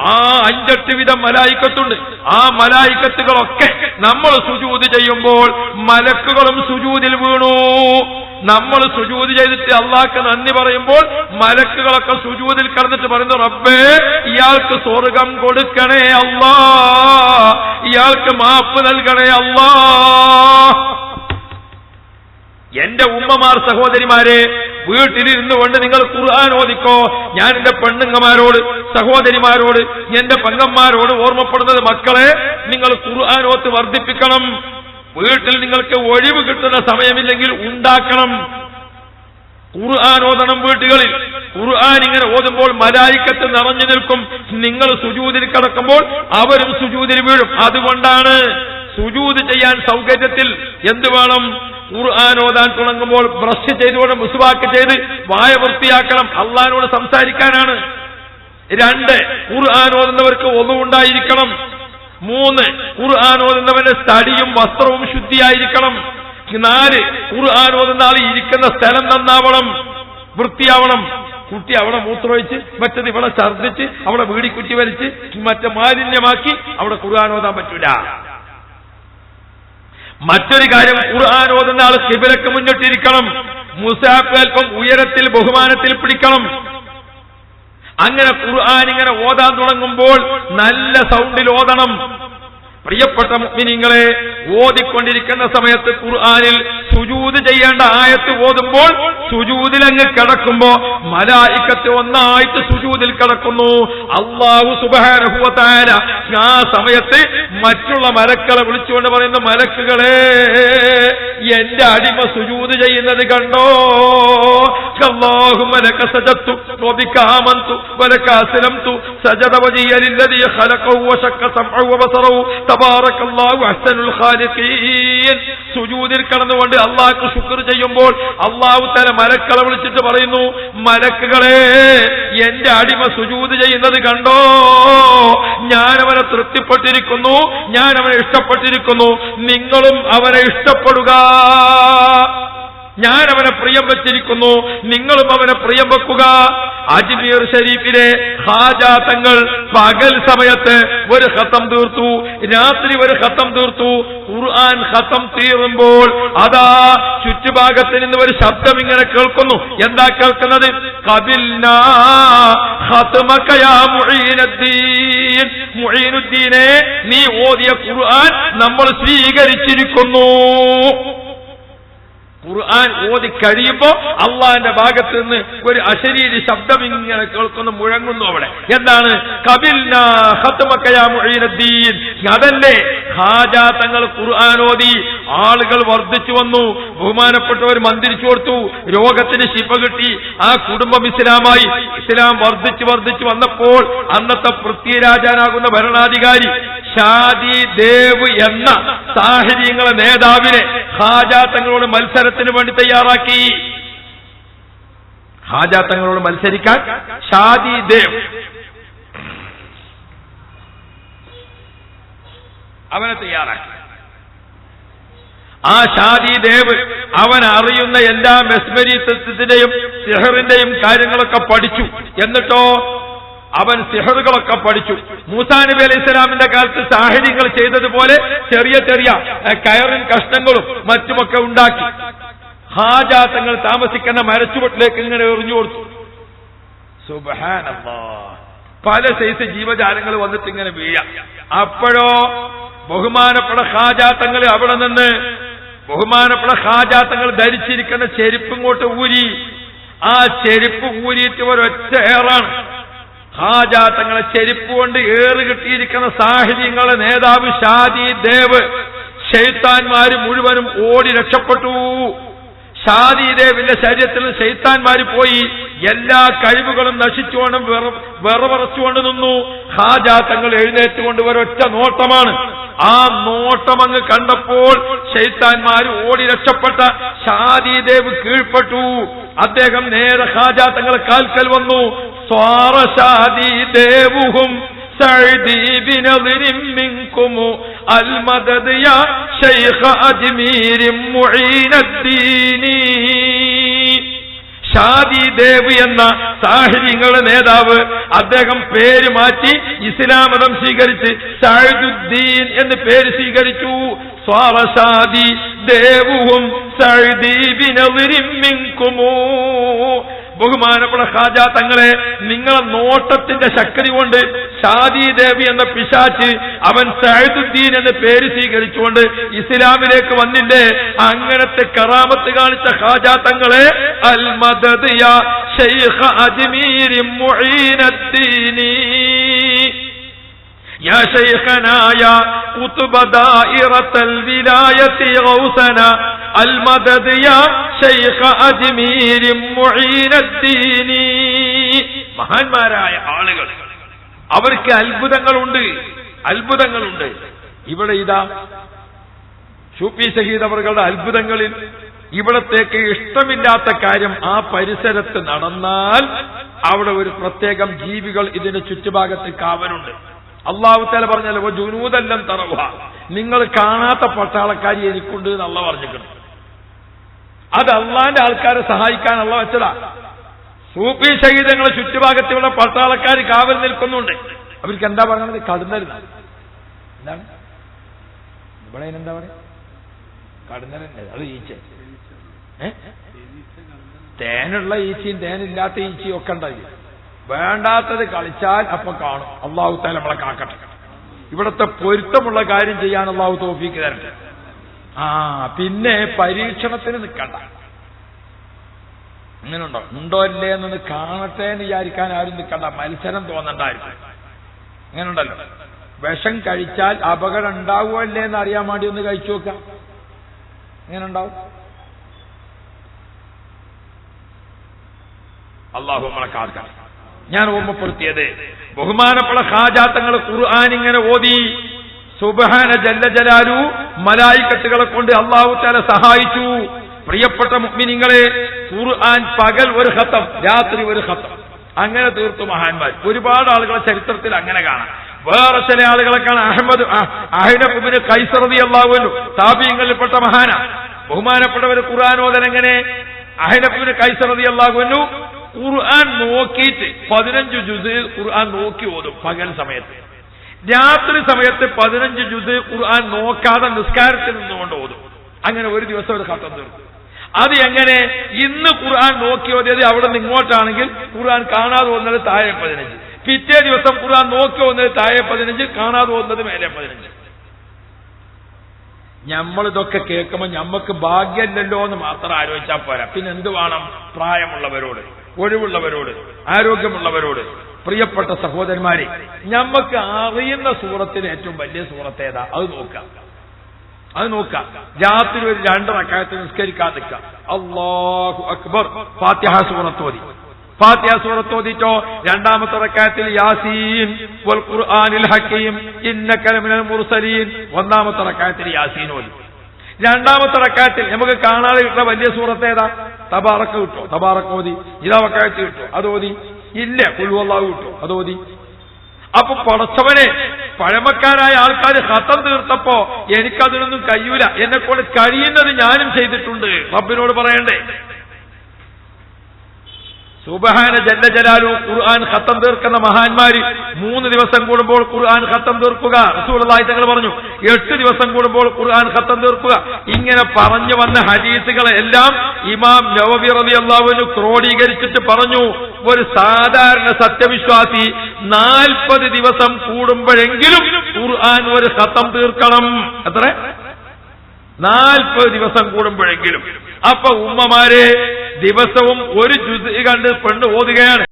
5-8 വിധം മലായിക്കത്തുണ്ട്. ആ മലായിക്കത്തുകളൊക്കെ നമ്മൾ സുജൂദ് ചെയ്യുമ്പോൾ മലക്കുകളും സുജൂദിൽ വീണു. നമ്മൾ സുജൂദ് ചെയ്തിട്ട് അള്ളാഹ്ക്ക് നന്ദി പറയുമ്പോൾ മലക്കുകളൊക്കെ സുജൂദിൽ കടന്നിട്ട് പറയുന്നു, റബ്ബേ ഇയാൾക്ക് സ്വർഗം കൊടുക്കണേ അല്ലാ, ഇയാൾക്ക് മാപ്പ് നൽകണേ അല്ലാ. എന്റെ ഉമ്മമാർ, സഹോദരിമാരെ, വീട്ടിലിരുന്നു കൊണ്ട് നിങ്ങൾ ഖുർആൻ ഓദിക്കോ. ഞാൻ എന്റെ പെണ്ണുങ്ങമാരോട്, സഹോദരിമാരോട്, എന്റെ പെങ്ങന്മാരോട് ഓർമ്മപ്പെടുന്നത്, മക്കളെ നിങ്ങൾ ഖുർആൻ ഓത്ത് വർദ്ധിപ്പിക്കണം. വീട്ടിൽ നിങ്ങൾക്ക് ഒഴിവ് കിട്ടുന്ന സമയമില്ലെങ്കിൽ ഉണ്ടാക്കണം. ഖുർആൻ ഓതണം വീട്ടുകളിൽ. ഖുർആൻ ഇങ്ങനെ ഓതുമ്പോൾ മലായിക്കത്ത് നിറഞ്ഞു നിൽക്കും. നിങ്ങൾ സുജൂദിൽ കിടക്കുമ്പോൾ അവരും സുജൂദിൽ വീഴും. അതുകൊണ്ടാണ് സുജൂദ് ചെയ്യാൻ സൗകര്യത്തിൽ എന്ത് വേണം? ഖുർആൻ ഓതാൻ തുടങ്ങുമ്പോൾ ബ്രഷ് ചെയ്തുകൊണ്ട് മുസ്വാക്ക് ചെയ്ത് വായ വൃത്തിയാക്കണം. അള്ളാഹിനോട് സംസാരിക്കാനാണ്. 2, ഖുർആൻ ഓതുന്നവർക്ക് ഒന്നുണ്ടായിരിക്കണം. 3, ഖുർആൻ ഓതുന്നവന്റെ തടിയും വസ്ത്രവും ശുദ്ധിയായിരിക്കണം. 4, ഖുർആൻ ഓതുന്ന ആൾ ഇരിക്കുന്ന സ്ഥലം നന്നാവണം, വൃത്തിയാവണം. കുട്ടി അവിടെ മൂത്രമൊഴിച്ച്, മറ്റത് ഇവിടെ ഛർദ്ദിച്ച്, അവിടെ വീടിക്കുറ്റി വലിച്ച്, മറ്റേ മാലിന്യമാക്കി അവിടെ ഖുർആൻ ഓതാൻ പറ്റൂല. മറ്റൊരു കാര്യം, ഖുർആൻ ഓതുന്ന ആൾ ഖിബലക്ക് മുന്നിട്ടിരിക്കണം. മുസാഫ് അല്പം ഉയരത്തിൽ ബഹുമാനത്തിൽ പിടിക്കണം. അങ്ങനെ ഖുർആൻ ഇങ്ങനെ ഓതാൻ തുടങ്ങുമ്പോൾ നല്ല സൗണ്ടിൽ ഓതണം. പ്രിയപ്പെട്ട മുഅ്മിനീങ്ങളെ, ഓതിക്കൊണ്ടിരിക്കുന്ന സമയത്ത് ഖുർആനിൽ സുജൂദ് ചെയ്യേണ്ട ആയത്ത് ഓതുമ്പോൾ സുജൂദിൽ അങ്ങ് കിടക്കുമ്പോ മലായിക്കത്ത് ഒന്നായിട്ട് സുജൂദിൽ കിടക്കുന്നു. അല്ലാഹു സുബ്ഹാനഹു വ തആല ആ സമയത്ത് മറ്റുള്ള മലക്കളെ വിളിച്ചുകൊണ്ട് പറയുന്ന, മലക്കുകളെ എന്റെ അടിമ സുജൂദ് ചെയ്യുന്നത് കണ്ടോ? അല്ലാഹുമ്മ ലക സജദ്തു വബിക ആമന്തു വലക അസ്ലംതു സജദ വജിയ ലില്ലദീ ഖലഖഹു വശക്ക സമഉഹു വബസറഹു തബാറകല്ലാഹു അഹ്സനുൽ ഖാലിഖീൻ. സുജൂദിൽ കിടന്നുകൊണ്ട് അല്ലാഹുക്ക് ശുക്ർ ചെയ്യുമ്പോൾ അല്ലാഹു തആല മലക്കളെ വിളിച്ചിട്ട് പറയുന്നു, മലക്കുകളെ എന്റെ അടിമ സുജൂദ് ചെയ്യുന്നത് കണ്ടോ? ഞാൻ അവനെ തൃപ്തിപ്പെട്ടിരിക്കുന്നു, ഞാൻ അവനെ ഇഷ്ടപ്പെട്ടിരിക്കുന്നു. നിങ്ങളും അവനെ ഇഷ്ടപ്പെടുക. ഞാൻ അവനെ പ്രിയം വെച്ചിരിക്കുന്നു, നിങ്ങളും അവനെ പ്രിയം വെക്കുക. അജ്മീർ ഷരീഫിലെ ഖാജാ തങ്ങൾ പകൽ സമയത്ത് ഒരു ഖത്തം തീർത്തു, രാത്രി ഒരു ഖത്തം തീർത്തു. ഖുർആൻ ഖത്തം തീരുമ്പോൾ അതാ ചുറ്റുഭാഗത്ത് നിന്ന് ഒരു ശബ്ദം ഇങ്ങനെ കേൾക്കുന്നു. എന്താ കേൾക്കുന്നത്? ഖബിൽനാ ഖത്മക യാ മുഈനുദ്ദീൻ, മുഈനുദ്ദീനെ നീ ഓതിയ ഖുർആൻ നമ്മൾ സ്വീകരിച്ചിരിക്കുന്നു. ഖുർആൻ ഓതി കഴിയുമ്പോ അള്ളാഹിന്റെ ഭാഗത്ത് നിന്ന് ഒരു അശരീരി ശബ്ദം ഇങ്ങനെ കേൾക്കുന്നു, മുഴങ്ങുന്നു. അവിടെ എന്താണ്? ഖബിൽനാ ഖത്മക യാ മുഈനുദ്ദീൻ. അതല്ലേ ഖാജാ തങ്ങൾ ഖുർആൻ ഓതി, ആളുകൾ വർദ്ധിച്ചു വന്നു, ബഹുമാനപ്പെട്ടവർ മന്ത്രിച്ചു കൊടുത്തു, രോഗത്തിന് ശിഫ കിട്ടി, ആ കുടുംബം ഇസ്ലാമായി. ഇസ്ലാം വർദ്ധിച്ചു വന്നപ്പോൾ അന്നത്തെ പൃഥ്വിരാജാനാകുന്ന ഭരണാധികാരി ഷാദി ദേവ് എന്ന സാഹിര്യങ്ങളെ നേതാവിനെ ഖാജാ തങ്ങളോട് മത്സരത്തിന് വേണ്ടി തയ്യാറാക്കി. ഖാജാ തങ്ങളോട് മത്സരിക്കാൻ ഷാദി ദേവ് അവനെ തയ്യാറാക്കി. ആ ഷാദി ദേവ് അവൻ അറിയുന്ന എല്ലാ മെസ്മരീത്വത്തിന്റെയും സിഹറിന്റെയും കാര്യങ്ങളൊക്കെ പഠിച്ചു. എന്നിട്ടോ അവൻ സിഹറുകളൊക്കെ പഠിച്ചു. മൂസാ നബി അലൈഹി സ്വലാമിന്റെ കാലത്ത് സാഹിര്യങ്ങൾ ചെയ്തതുപോലെ ചെറിയ ചെറിയ കയറിൻ കഷ്ണങ്ങളും മറ്റുമൊക്കെ ഉണ്ടാക്കി ഖാജാ തങ്ങൾ താമസിക്കുന്ന മരച്ചുവട്ടിലേക്ക് ഇങ്ങനെ എറിഞ്ഞു കൊടുത്തു. സുബ്ഹാനല്ലാഹ്. പല സൈസ് ജീവജാലങ്ങൾ വന്നിട്ട് ഇങ്ങനെ വീഴാം. അപ്പോഴോ ബഹുമാനപ്പെട്ട ഖാജാത്തങ്ങൾ അവിടെ നിന്ന് ബഹുമാനപ്പെട്ട ഖാജാത്തങ്ങൾ ധരിച്ചിരിക്കുന്ന ചെരുപ്പ് ഇങ്ങോട്ട് ഊരി, ആ ചെരുപ്പ് ഊരിയിട്ട് ഒരൊറ്റ ഏറാണ്. ഖാജാത്തങ്ങളെ ചെരുപ്പ് കൊണ്ട് ഏറ് കിട്ടിയിരിക്കുന്ന സാഹിത്യങ്ങളുടെ നേതാവ് ഷാദി ദേവ്, ശൈത്താന്മാര് മുഴുവനും ഓടി രക്ഷപ്പെട്ടു. ഷാദി ദേവിന്റെ ശരീരത്തിൽ ശൈത്താന്മാര് പോയി, എല്ലാ കഴിവുകളും നശിച്ചുകൊണ്ട് വിറവറച്ചുകൊണ്ട് നിന്നു. ഖാജാത്തങ്ങൾ എഴുന്നേറ്റുകൊണ്ട് ഒരൊറ്റ നോട്ടമാണ്. ആ നോട്ടം അങ്ങ് കണ്ടപ്പോൾ ശൈത്താന്മാര് ഓടി രക്ഷപ്പെട്ട ഷാദി ദേവ് കീഴ്പ്പെട്ടു. അദ്ദേഹം നേരെ ഖാജാത്തങ്ങളെ കാൽക്കൽ വന്നു. സ്വാറ ഷാദി ദേവുഹും സഅദി ബിനദിരിൻ മിൻകും അൽമദദ് യാ ശൈഖ അജ്മീർ മുഈനദ്ദീൻ. ഷാദി ദേവ് എന്ന സാഹിര്യങ്ങളുടെ നേതാവ്, അദ്ദേഹം പേര് മാറ്റി ഇസ്ലാം മതം സ്വീകരിച്ച് സഅദുദ്ദീൻ എന്ന് പേര് സ്വീകരിച്ചു. സ്വാറ ഷാദി ദേവുഹും സഅദി ബിനദിരിൻ മിൻകും. ബഹുമാനപ്പെട്ട ഖാജ തങ്ങളെ, നിങ്ങളെ നോട്ടത്തിന്റെ ശക്തി കൊണ്ട് ഷാദി ദേവി എന്ന പിശാച്ച് അവൻ സഅദുദ്ദീൻ എന്ന പേര് സ്വീകരിച്ചുകൊണ്ട് ഇസ്ലാമിലേക്ക് വന്നില്ലേ? അങ്ങനത്തെ കറാമത്ത് കാണിച്ച ഖാജ തങ്ങളെ, അൽ മദദ് യാ ശൈഖ അജ്മീർ മുഈനദ്ദീൻ يا شيخنا يا قطب دائرة الولاية غوثنا المدد يا شيخ أجمير معين الدين. മഹാന്മാരായ ആളുകൾ, അവർക്ക് അത്ഭുതങ്ങളുണ്ട്. ഇവിടെ ഇതാ ഷൂഫി ഷഹീദ് അവരുടെ അത്ഭുതങ്ങളിൽ ഇവിടത്തേക്ക് ഇഷ്ടമില്ലാത്ത കാര്യം ആ പരിസരത്ത് നടന്നാൽ അവിടെ ഒരു പ്രത്യേകം ജീവികൾ ഇതിന്റെ ചുറ്റുഭാഗത്ത് കാവലുണ്ട്. അള്ളാഹു തആല പറഞ്ഞല്ലോ, ജുനൂദല്ലം തറവ, നിങ്ങൾ കാണാത്ത പട്ടാളക്കാരി എനിക്കുണ്ട് എന്ന് അള്ളാഹ് പറഞ്ഞിട്ടുണ്ട്. അത് അള്ളാന്റെ ആൾക്കാരെ സഹായിക്കാൻ അള്ളാഹ് വെച്ചതാ. സൂഫി ഷഹീദങ്ങളെ ചുറ്റുഭാഗത്തുള്ള പട്ടാളക്കാർ കാവൽ നിൽക്കുന്നുണ്ട്. അവർക്ക് എന്താ പറയുന്നത്? കടന്നരുന്ന. എന്താണ് ഇവിടെ എന്താ പറയാ? കടന്നരല്ലേ? അത് ഈച്ച. തേനുള്ള ഈച്ചയും തേനില്ലാത്ത ഈച്ചയും ഒക്കെ ഉണ്ടായി. വേണ്ടാത്തത് കളിച്ചാൽ അപ്പൊ കാണും. അള്ളാഹു തആല നമ്മളെ കാക്കട്ടെ. ഇവിടത്തെ പൊരുത്തമുള്ള കാര്യം ചെയ്യാൻ അള്ളാഹു തൗഫീക്ക് തരട്ടെ. പിന്നെ പരീക്ഷണത്തിന് നിൽക്കണ്ട. അങ്ങനെ ഉണ്ടോ ഇല്ലേ എന്നൊന്ന് കാണട്ടെ എന്ന് വിചാരിക്കാൻ ആരും നിൽക്കണ്ട. മത്സരം തോന്നണ്ടായിരിക്കും. അങ്ങനെ ഉണ്ടല്ലോ, വിഷം കഴിച്ചാൽ അപകടം ഉണ്ടാവുമോ അല്ലേ എന്ന് അറിയാൻ വേണ്ടി ഒന്ന് കഴിച്ചു നോക്കാം. എങ്ങനെ ഉണ്ടാവും? അള്ളാഹു നമ്മളെ കാക്കട്ടെ. ഞാൻ ഓർമ്മപ്പെടുത്തിയത്, ബഹുമാനപ്പെട്ട ഖാജാത്തങ്ങൾ ഖുർആൻ ഇങ്ങനെ ഓതി. സുബ്ഹാന ജല്ല ജലാലു മലായിക്കത്തുകളെ കൊണ്ട് അല്ലാഹു തആല സഹായിച്ചു. പ്രിയപ്പെട്ട മുഅ്മിനീങ്ങളെ, ഖുർആൻ പകൽ ഒരു ഖത്തം, രാത്രി ഒരു ഖത്തം, അങ്ങനെ തീർത്തു മഹാന്മാർ. ഒരുപാട് ആളുകളെ ചരിത്രത്തിൽ അങ്ങനെ കാണാം. വേറെ ചില ആളുകളെ കാണാം. അഹ്നഫ് ഇബ്നു ഖൈസ് റളിയല്ലാഹു അൻഹു താബീങ്ങളിൽപ്പെട്ട മഹാന. ബഹുമാനപ്പെട്ടവർ ഖുർആൻ ഓതൽ എങ്ങനെ? അഹ്നഫ് ഇബ്നു ഖൈസ് റളിയല്ലാഹു അൻഹു ഖുർആൻ നോക്കിയിട്ട് 15 ജുസ് ഖുർആൻ നോക്കി ഓതും പകൽ സമയത്ത്. രാത്രി സമയത്ത് 15 ജുസ് ഖുർആൻ നോക്കാതെ നിസ്കാരത്തിൽ നിന്നുകൊണ്ട് ഓതും. അങ്ങനെ ഒരു ദിവസം ഒരു ഖത്തം തീർക്കും. അത് എങ്ങനെ? ഇന്ന് ഖുർആൻ നോക്കി ഓതിയത് അവിടെ നിന്ന് ഇങ്ങോട്ടാണെങ്കിൽ ഖുർആൻ കാണാതെ ഓതുന്നത് താഴെ 15, പിറ്റേ ദിവസം ഖുർആൻ നോക്കി ഓതുന്നത് താഴെ 15, കാണാതെ ഓതുന്നത് മേലെ 15. നമ്മളിതൊക്കെ കേൾക്കുമ്പോൾ നമ്മക്ക് ഭാഗ്യമില്ലല്ലോ എന്ന് മാത്രം ആലോചിച്ചാൽ പോരാ. പിന്നെ എന്ത് വേണം? പ്രായമുള്ളവരോട്, ഒഴിവുള്ളവരോട്, ആരോഗ്യമുള്ളവരോട്, പ്രിയപ്പെട്ട സഹോദരന്മാരെ, നമ്മക്ക് അറിയുന്ന സൂറത്തിന് ഏറ്റവും വലിയ സൂറത്ത് ഏതാ? അത് നോക്കാം. രാത്രി ഒരു 2 റക്അത്ത് നിസ്കരിക്കാൻ നിൽക്കാം. അല്ലാഹു അക്ബർ, ഫാത്തിഹ സൂറത്ത് ഓതി. ഫാത്തിഹ സൂറത്ത് ഓതിട്ടോ രണ്ടാമത്തെ റക്അത്തിൽ യാസീൻ വൽ ഖുർആനിൽ ഹകീം ഇന്നക ലമിനൽ മുർസലീൻ, ഒന്നാമത്തെ റക്അത്തിൽ യാസീൻ ഓതി. രണ്ടാമത്തെ റക്അത്തിൽ നമുക്ക് കാണാതെ കിട്ടുന്ന വലിയ സൂറത്ത് ഏതാ? തബാറക കിട്ടോ? തബാറക ഓതി. ഇതാ റക്അത്ത് കിട്ടോ? അത് ഓതി. ഇല്ല, ഖുൽ ഹുവല്ലാഹു കിട്ടോ? അത് ഓതി. അപ്പൊ പടച്ചവനെ, പഴമക്കാരായ ആൾക്കാർ ഖത്തം തീർത്തപ്പോ എനിക്കതിനൊന്നും കഴിയൂല, എന്നെക്കൊണ്ട് കഴിയുന്നത് ഞാനും ചെയ്തിട്ടുണ്ട്. റബ്ബിനോട് പറയണ്ടേ? സുബ്ഹാന ജല്ല ജലാലു ഖുർആൻ ഖത്തം തീർക്കുന്ന മഹാന്മാര് 3 ദിവസം കൂടുമ്പോൾ ഖുർആൻ ഖത്തം തീർക്കുക. റസൂലുള്ളാഹി തങ്ങൾ പറഞ്ഞു 8 ദിവസം കൂടുമ്പോൾ ഖുർആൻ ഖത്തം തീർക്കുക. ഇങ്ങനെ പറഞ്ഞു വന്ന ഹദീസുകളെല്ലാം ഇമാം നവവി റളിയല്ലാഹു അൻഹു ക്രോഡീകരിച്ചിട്ട് പറഞ്ഞു, ഒരു സാധാരണ സത്യവിശ്വാസി 40 ദിവസം കൂടുമ്പോഴെങ്കിലും ഖുർആൻ ഒരു ഖത്തം തീർക്കണം. എത്ര? 40 ദിവസം കൂടുമ്പോഴെങ്കിലും. അപ്പൊ ഉമ്മമാരെ ദിവസവും ഒരു ജുസ് കണ്ട് പെണ്ണ് ഓതുകയാണ്.